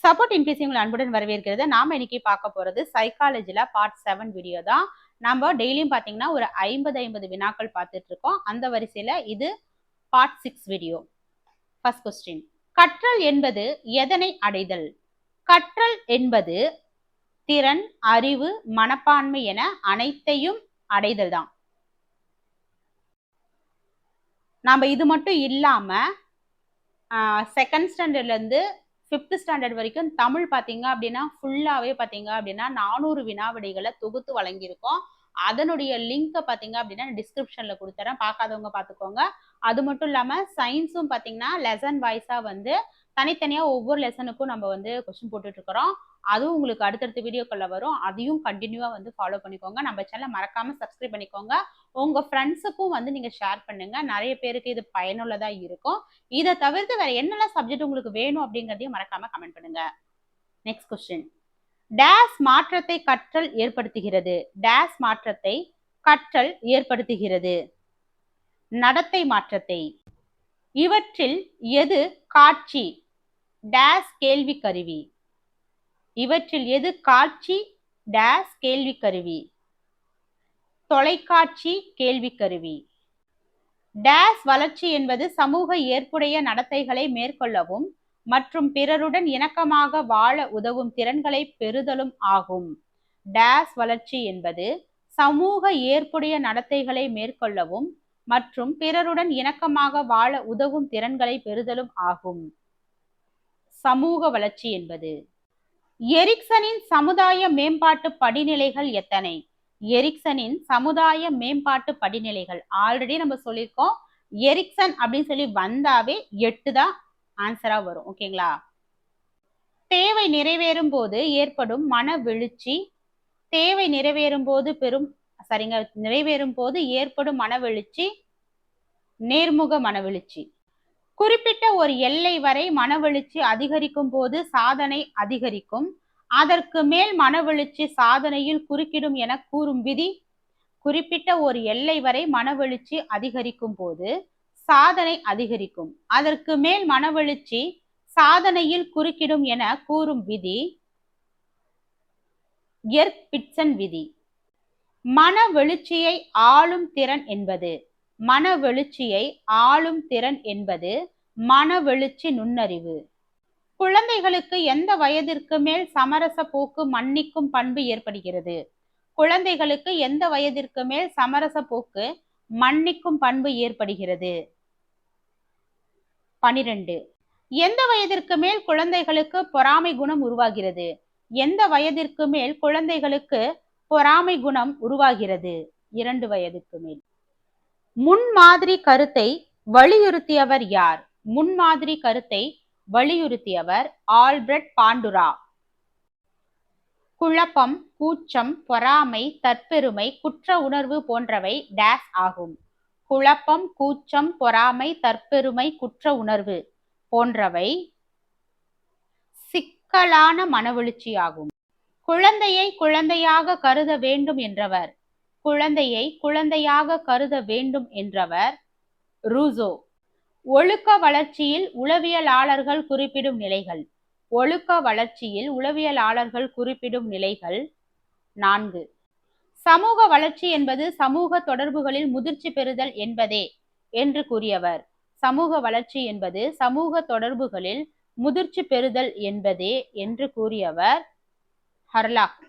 Support இன்பிசி உங்களை அன்புடன் வரவேற்கிறது. நாம இன்னைக்கு பார்க்க போறது சைக்காலஜில பார்ட் 7 வீடியோ தான். நம்ம டெய்லியும் பாத்தீங்கன்னா ஒரு 50 வினாக்கள் பார்த்துட்டு இருக்கோம். அந்த வரிசையில இது பார்ட் 6 வீடியோ. ஃபர்ஸ்ட் கொஸ்டின், கற்றல் என்பது எதனை அடைதல்? கற்றல் என்பது திறன், அறிவு, மனப்பான்மை என அனைத்தையும் அடைதல் தான். நாம இது மட்டும் இல்லாம செகண்ட் ஸ்டாண்டர்ட்ல இருந்து 5th ஸ்டாண்டர்ட் வரைக்கும் தமிழ் பாத்தீங்க அப்படின்னா ஃபுல்லாவே பாத்தீங்க அப்படின்னா 400 வினாவிடைகளை தொகுத்து வழங்கியிருக்கோம். அதனுடைய லிங்கை பாத்தீங்க அப்படின்னா டிஸ்கிரிப்ஷன்ல கொடுத்துறேன், பார்க்காதவங்க பார்த்துக்கோங்க. அது மட்டும் இல்லாம சயின்ஸும் பாத்தீங்கன்னா லெசன் வைஸா வந்து தனித்தனியா ஒவ்வொரு லெசனுக்கும் நம்ம வந்து கொஸ்டின் போட்டுட்டு இருக்கிறோம். அதுவும் உங்களுக்கு அடுத்தடுத்த வீடியோக்குள்ள வரும். அதையும் கண்டினியூவா வந்து ஃபாலோ பண்ணிக்கோங்க. நம்ம சேனலை மறக்காம சப்ஸ்கிரைப் பண்ணிக்கோங்க. உங்க ஃப்ரெண்ட்ஸுக்கும் வந்து நீங்க ஷேர் பண்ணுங்க. நிறைய பேருக்கு இது பயனுள்ளதா இருக்கும். இதை தவிர்த்து வேற என்னெல்லாம் சப்ஜெக்ட் உங்களுக்கு வேணும் அப்படிங்கிறதையும் மறக்காம கமெண்ட் பண்ணுங்க. நெக்ஸ்ட் கொஸ்டின், டேஸ் மாற்றத்தை கற்றல் ஏற்படுத்துகிறது? டேஸ் மாற்றத்தை கற்றல் ஏற்படுத்துகிறது? நடத்தை மாற்றத்தை. இவற்றில் எது காட்சி? டேஸ் கேள்வி கருவி. இவற்றில் எது காட்சி? டேஸ் கேள்வி கருவி. தொலைக்காட்சி கேள்வி கருவி. டேஸ் வளர்ச்சி என்பது சமூக ஏற்புடைய நடத்தைகளை மேற்கொள்ளவும் மற்றும் பிறருடன் இணக்கமாக வாழ உதவும் திறன்களை பெறுதலும் ஆகும். டேஸ் வளர்ச்சி என்பது சமூக ஏற்புடைய நடத்தைகளை மேற்கொள்ளவும் மற்றும் பிறருடன் இணக்கமாக வாழ உதவும் திறன்களை பெறுதலும் ஆகும். சமூக வளர்ச்சி என்பது. எரிக்சனின் சமுதாய மேம்பாட்டு படிநிலைகள் எத்தனை? எரிக்சனின் சமுதாய மேம்பாட்டு படிநிலைகள் ஆல்ரெடி நம்ம சொல்லியிருக்கோம். எரிக்சன் அப்படின்னு சொல்லி வந்தாவே 8 தான் ஆன்சரா வரும். ஓகேங்களா? தேவை நிறைவேறும் போது ஏற்படும் மன எழுச்சி. தேவை நிறைவேறும் போது நிறைவேறும் போது ஏற்படும் மனவெழுச்சி நேர்முக மனவெழுச்சி. குறிப்பிட்ட ஒரு எல்லை வரை மனவெழுச்சி அதிகரிக்கும் போது சாதனை அதிகரிக்கும். அதற்கு மேல் மனவெழுச்சி சாதனையில் குறுக்கிடும் என கூறும் விதி. குறிப்பிட்ட ஒரு எல்லை வரை மனவெழுச்சி அதிகரிக்கும் போது சாதனை அதிகரிக்கும். அதற்கு மேல் மனவெழுச்சி சாதனையில் குறுக்கிடும் என கூறும் விதி எர்பிட்சன் விதி. மனவெழுச்சியை ஆளும் திறன் என்பது. மனவெழுச்சியை ஆளும் திறன் என்பது மனவெழுச்சி நுண்ணறிவு. குழந்தைகளுக்கு எந்த வயதிற்கு மேல் சமரச போக்கு மன்னிக்கும் பண்பு ஏற்படுகிறது? குழந்தைகளுக்கு எந்த வயதிற்கு மேல் சமரச போக்கு மன்னிக்கும் பண்பு ஏற்படுகிறது? 12. எந்த வயதிற்கு மேல் குழந்தைகளுக்கு பொறாமை குணம் உருவாகிறது? எந்த வயதிற்கு மேல் குழந்தைகளுக்கு பொறாமை குணம் உருவாகிறது? 2 வயதுக்கு மேல். முன்மாதிரி கருத்தை வலியுறுத்தியவர் யார்? முன்மாதிரி கருத்தை வலியுறுத்தியவர் ஆல்பிரட் பாண்டுரா. குழப்பம், கூச்சம், பொறாமை, தற்பெருமை, குற்ற உணர்வு போன்றவை டேஸ் ஆகும். குழப்பம், கூச்சம், பொறாமை, தற்பெருமை, குற்ற உணர்வு போன்றவை சிக்கலான மனவெழுச்சி ஆகும். குழந்தையை குழந்தையாக கருத வேண்டும் என்றவர். குழந்தையை குழந்தையாக கருத வேண்டும் என்றவர் ரூசோ. ஒழுக்க வளர்ச்சியில் உளவியலாளர்கள் குறிப்பிடும் நிலைகள். ஒழுக்க வளர்ச்சியில் உளவியலாளர்கள் குறிப்பிடும் நிலைகள் 4. சமூக வளர்ச்சி என்பது சமூக தொடர்புகளில் முதிர்ச்சி பெறுதல் என்பதே என்று கூறியவர். சமூக வளர்ச்சி என்பது சமூக தொடர்புகளில் முதிர்ச்சி பெறுதல் என்பதே என்று கூறியவர் ஹர்லாக்.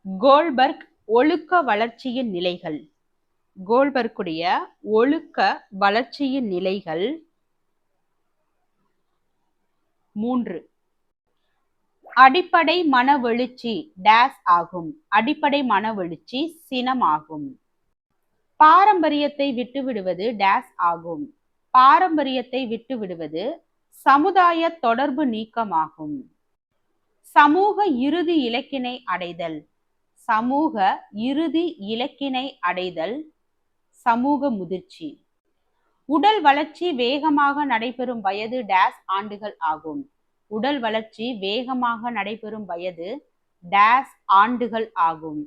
கோல்பர்க் ஒழுக்க வளர்ச்சியின் நிலைகள். கோல்பர்க்குடைய ஒழுக்க வளர்ச்சியின் நிலைகள் 3. அடிப்படை மனவெழுச்சி டேஸ் ஆகும். அடிப்படை மனவெழுச்சி சினம் ஆகும். பாரம்பரியத்தை விட்டுவிடுவது டேஸ் ஆகும். பாரம்பரியத்தை விட்டுவிடுவது சமுதாய தொடர்பு நீக்கமாகும். சமூக இறுதி இலக்கினை அடைதல். சமூக இறுதி இலக்கினை அடைதல் சமூக முதிர்ச்சி. உடல் வளர்ச்சி வேகமாக நடைபெறும் வயது டேஸ் ஆண்டுகள் ஆகும். உடல் வளர்ச்சி வேகமாக நடைபெறும் வயது டேஸ் ஆண்டுகள் ஆகும்.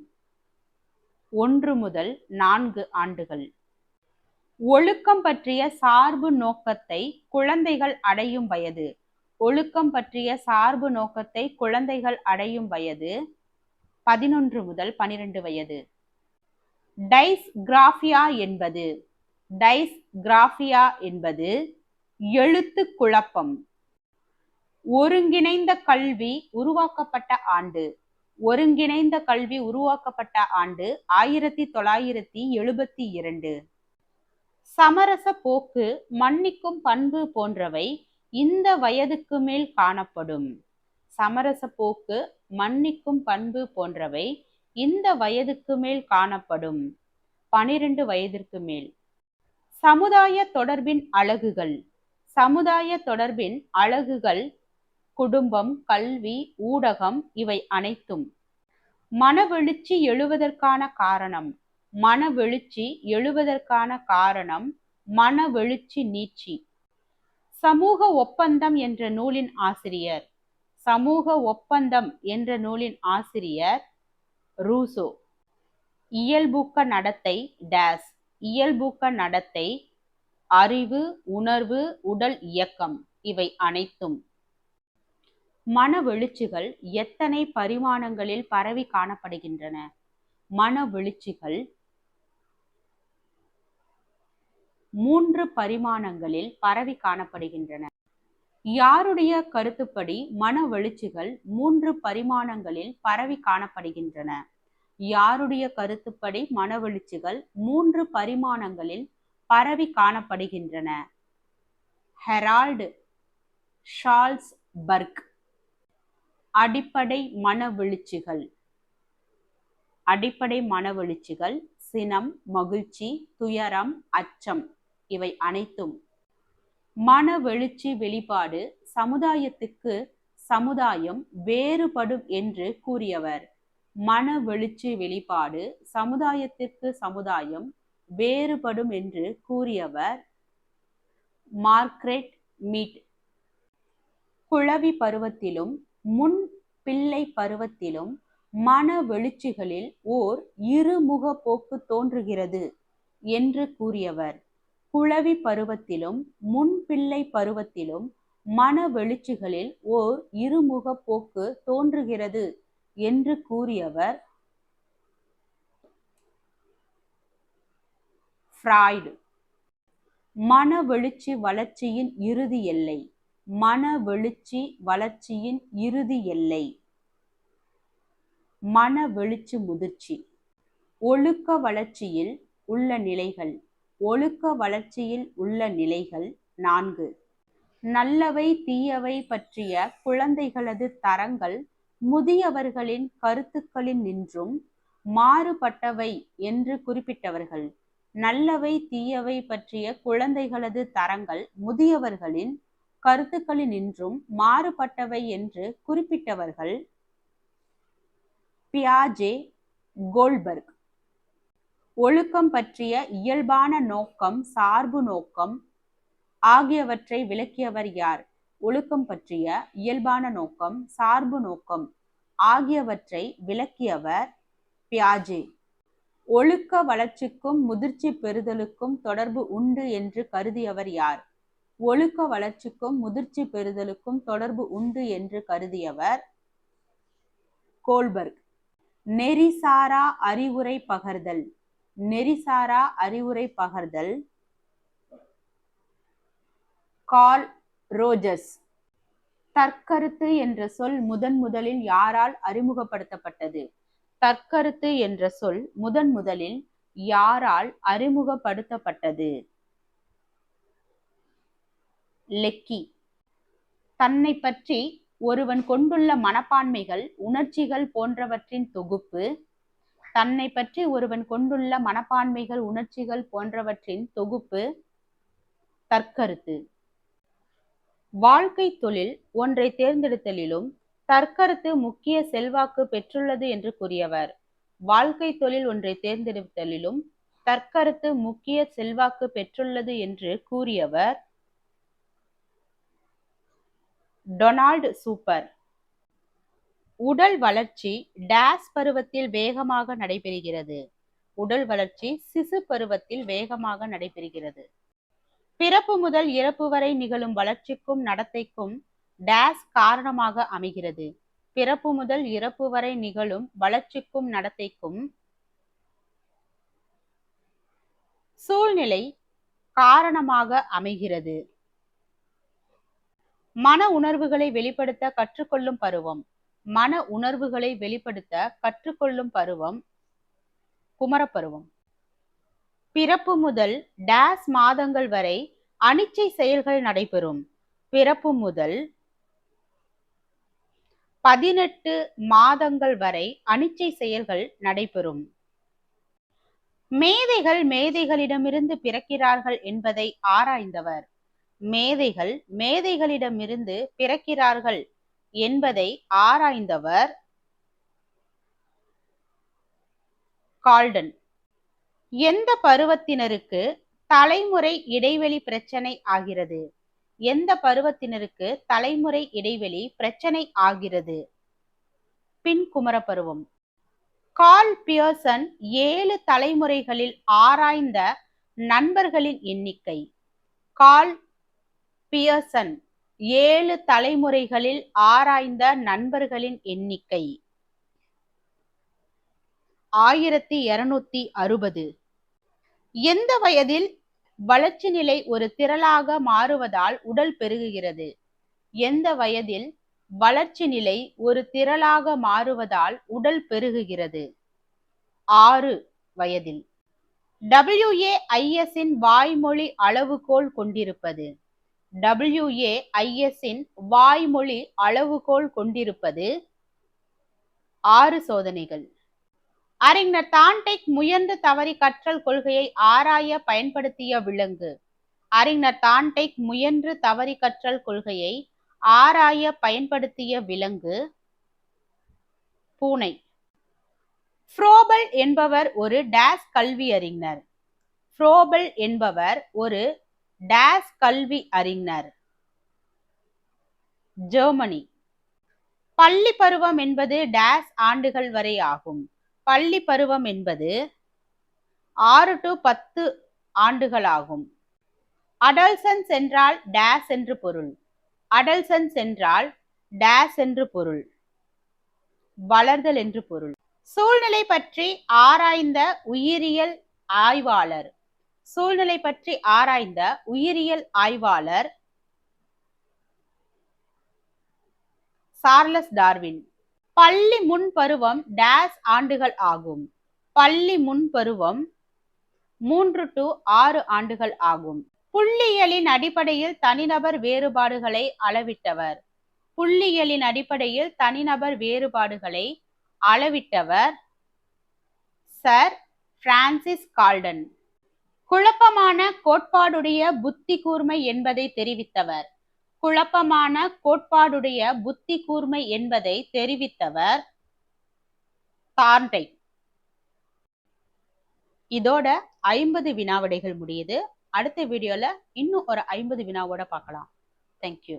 1 முதல் 4 ஆண்டுகள். ஒழுக்கம் பற்றிய சார்பு நோக்கத்தை குழந்தைகள் அடையும் வயது. ஒழுக்கம் பற்றிய சார்பு நோக்கத்தை குழந்தைகள் அடையும் வயது 11 முதல் 12 வயது. டைஸ்கிராபியா என்பது டைஸ்கிராபியா என்பது எழுத்து குழப்பம். ஒருங்கிணைந்த கல்வி உருவாக்கப்பட்ட ஆண்டு ஒருங்கிணைந்த கல்வி உருவாக்கப்பட்ட ஆண்டு 1972. சமரச போக்கு, மன்னிக்கும் பண்பு போன்றவை இந்த வயதுக்கு மேல் காணப்படும். சமரச போக்கு, மன்னிக்கும் பண்பு போன்றவை இந்த வயதுக்கு மேல் காணப்படும். 12 வயதிற்கு மேல். சமுதாய தொடர்பின் அலகுகள் சமுதாய தொடர்பின் அலகுகள் குடும்பம், கல்வி, ஊடகம் இவை அனைத்தும். மனவெழுச்சி எழுவதற்கான காரணம் மனவெழுச்சி எழுவதற்கான காரணம் மனவெழுச்சி நீட்சி. சமூக ஒப்பந்தம் என்ற நூலின் ஆசிரியர் சமூக ஒப்பந்தம் என்ற நூலின் ஆசிரியர் ரூசோ. இயல்பூக்க நடத்தை டேஸ் இயல்பூக்க நடத்தை அறிவு, உணர்வு, உடல் இயக்கம் இவை அனைத்தும். மனவெழுச்சிகள் எத்தனை பரிமாணங்களில் பரவி காணப்படுகின்றன? மனவெழுச்சிகள் 3 பரிமாணங்களில் பரவி காணப்படுகின்றன. யாருடைய கருத்துப்படி மனவெழுச்சிகள் 3 பரிமாணங்களில் பரவி காணப்படுகின்றன? யாருடைய கருத்துப்படி மனவெழுச்சிகள் 3 பரிமாணங்களில் பரவி காணப்படுகின்றன? ஹெரால்டு ஷால்ஸ்பர்க். அடிப்படை மனவெழுச்சிகள் அடிப்படை மனவெழுச்சிகள் சினம், மகிழ்ச்சி, துயரம், அச்சம் இவை அனைத்தும். மனவெழுச்சி வெளிப்பாடு சமுதாயத்துக்கு சமுதாயம் வேறுபடும் என்று கூறியவர். மனவெழுச்சி வெளிப்பாடு சமுதாயத்திற்கு சமுதாயம் வேறுபடும் என்று கூறியவர் மார்க்ரெட் மீட். குழவி பருவத்திலும் முன் பிள்ளை பருவத்திலும் மனவெழுச்சிகளில் ஓர் இருமுக போக்கு தோன்றுகிறது என்று கூறியவர். குழவி பருவத்திலும் முன் பிள்ளை பருவத்திலும் மனவெழுச்சிகளில் ஓர் இருமுக போக்கு தோன்றுகிறது என்று கூறியவர் ஃப்ராய்டு. மனவெழுச்சி வளர்ச்சியின் இறுதி எல்லை மனவெழுச்சி வளர்ச்சியின் இறுதி எல்லை மனவெழுச்சி முதிர்ச்சி. ஒழுக்க வளர்ச்சியில் உள்ள நிலைகள் ஒழுக்க வளர்ச்சியில் உள்ள நிலைகள் 4. நல்லவை தீயவை பற்றிய குழந்தைகளது தரங்கள் முதியவர்களின் கருத்துக்களின் நின்றும் மாறுபட்டவை என்று குறிப்பிட்டவர்கள். நல்லவை தீயவை பற்றிய குழந்தைகளது தரங்கள் முதியவர்களின் கருத்துக்களினின்றும் மாறுபட்டவை என்று குறிப்பிட்டவர்கள் பியாஜே, கோல்பர்க். ஒழுக்கம் பற்றிய இயல்பான நோக்கம், சார்பு நோக்கம் ஆகியவற்றை விளக்கியவர் யார்? ஒழுக்கம் பற்றிய இயல்பான நோக்கம், சார்பு நோக்கம் ஆகியவற்றை விளக்கியவர் பியாஜே. ஒழுக்க வளர்ச்சிக்கும் முதிர்ச்சி பெறுதலுக்கும் தொடர்பு உண்டு என்று கருதியவர் யார்? ஒழுக்க வளர்ச்சிக்கும் முதிர்ச்சி பெறுதலுக்கும் தொடர்பு உண்டு என்று கருதியவர் கோல்பர்க். நெறிசாரா அறிவுரை பகர்தல் நெறிசாரா அறிவுரை பகர்தல் கார்ல் ரோஜர்ஸ். தற்கருத்து என்ற சொல் முதலில் யாரால் அறிமுகப்படுத்தப்பட்டது? தற்கருத்து என்ற சொல் முதலில் யாரால் அறிமுகப்படுத்தப்பட்டது? லெக்கி. தன்னை பற்றி ஒருவன் கொண்டுள்ள மனப்பான்மைகள், உணர்ச்சிகள் போன்றவற்றின் தொகுப்பு. தன்னை பற்றி ஒருவன் கொண்டுள்ள மனப்பான்மைகள், உணர்ச்சிகள் போன்றவற்றின் தொகுப்பு தற்கருத்து. வாழ்க்கை தொழில் ஒன்றை தேர்ந்தெடுத்தலிலும் தற்கருத்து முக்கிய செல்வாக்கு பெற்றுள்ளது என்று கூறியவர். வாழ்க்கை தொழில் ஒன்றை தேர்ந்தெடுத்தலிலும் தற்கருத்து முக்கிய செல்வாக்கு பெற்றுள்ளது என்று கூறியவர் டொனால்ட் சூப்பர். உடல் வளர்ச்சி டேஸ் பருவத்தில் வேகமாக நடைபெறுகிறது. உடல் வளர்ச்சி சிசு பருவத்தில் வேகமாக நடைபெறுகிறது. பிறப்பு முதல் இறப்பு வரை நிகழும் வளர்ச்சிக்கும் நடத்தைக்கும் டேஸ் காரணமாக அமைகிறது. பிறப்பு முதல் இறப்பு வரை நிகழும் வளர்ச்சிக்கும் நடத்தைக்கும் சூழ்நிலை காரணமாக அமைகிறது. மன உணர்வுகளை வெளிப்படுத்த கற்றுக்கொள்ளும் பருவம். மன உணர்வுகளை வெளிப்படுத்த கற்றுக்கொள்ளும் பருவம் குமரப்பருவம். பிறப்பு முதல் டேஸ் மாதங்கள் வரை அனிச்சை செயல்கள் நடைபெறும். பிறப்பு முதல் 18 மாதங்கள் வரை அனிச்சை செயல்கள் நடைபெறும். மேதைகள் மேதைகளிடமிருந்து பிறக்கிறார்கள் என்பதை ஆராய்ந்தவர். மேதைகள் மேதைகளிடமிருந்து பிறக்கிறார்கள் என்பதை ஆராய்ந்தவர் கால்டன். எந்த பருவத்தினருக்கு தலைமுறை இடைவெளி பிரச்சனை ஆகிறது? எந்த பருவத்தினருக்கு தலைமுறை இடைவெளி பிரச்சனை ஆகிறது? பின்குமர பருவம். கார்ல் பியர்சன் 7 தலைமுறைகளில் ஆராய்ந்த நண்பர்களின் எண்ணிக்கை. கார்ல் பியர்சன் 7 தலைமுறைகளில் ஆராய்ந்த நண்பர்களின் எண்ணிக்கை 1260. எந்த வயதில் வளர்ச்சி நிலை ஒரு திரளாக மாறுவதால் உடல் பெருகுகிறது? எந்த வயதில் வளர்ச்சி நிலை ஒரு திரளாக மாறுவதால் உடல் பெருகுகிறது? 6 வயதில். WAIS இன் வாய்மொழி அளவுகோல் கொண்டிருப்பது. WAIS இன் வாய்மொழி அளவுகோல் கொண்டிருப்பது 6 சோதனைகள். அறிஞர் தான்டெக் முயன்று தவறி கற்றல் கொள்கையை ஆராய பயன்படுத்திய விலங்கு. அறிஞர் தான்டெக் முயன்று தவறி கற்றல் கொள்கையை ஆராய பயன்படுத்திய விலங்கு பூனை. ஃப்ரோபல் என்பவர் ஒரு டேஸ் கல்வி அறிஞர். ஃப்ரோபல் என்பவர் ஒரு டேஸ் கல்வி அறிஞர். ஜெர்மனி. பள்ளி பருவம் என்பது டேஸ் ஆண்டுகள் வரை ஆகும். பள்ளி பருவம் என்பது 6 to 10 ஆண்டுகள் ஆகும். அடல்சன்ஸ் என்றால் டேஸ் என்று பொருள். அடல்சன்ஸ் என்றால் டேஸ் என்று பொருள். வளர்தல் என்று பொருள். சூழ்நிலை பற்றி ஆராய்ந்த உயிரியல் ஆய்வாளர். சூழ்நிலை பற்றி ஆராய்ந்த உயிரியல் ஆய்வாளர் சார்லஸ் டார்வின். பள்ளி முன் பருவம் டேஸ் ஆண்டுகள் ஆகும். பள்ளி முன் பருவம் 3 to 6 ஆண்டுகள் ஆகும். புள்ளியியலின் அடிப்படையில் தனிநபர் வேறுபாடுகளை அளவிட்டவர். புள்ளியியலின் அடிப்படையில் தனிநபர் வேறுபாடுகளை அளவிட்டவர் சர் பிரான்சிஸ் கால்டன். குழப்பமான கோட்பாடுடைய புத்தி கூர்மை என்பதை தெரிவித்தவர். குழப்பமான கோட்பாடுடைய புத்தி கூர்மை என்பதை தெரிவித்தவர் தார்ன்டைக். இதோட 50 வினாவிடைகள் முடியுது. அடுத்த வீடியோல இன்னும் ஒரு 50 வினாவோட பார்க்கலாம். தேங்க்யூ.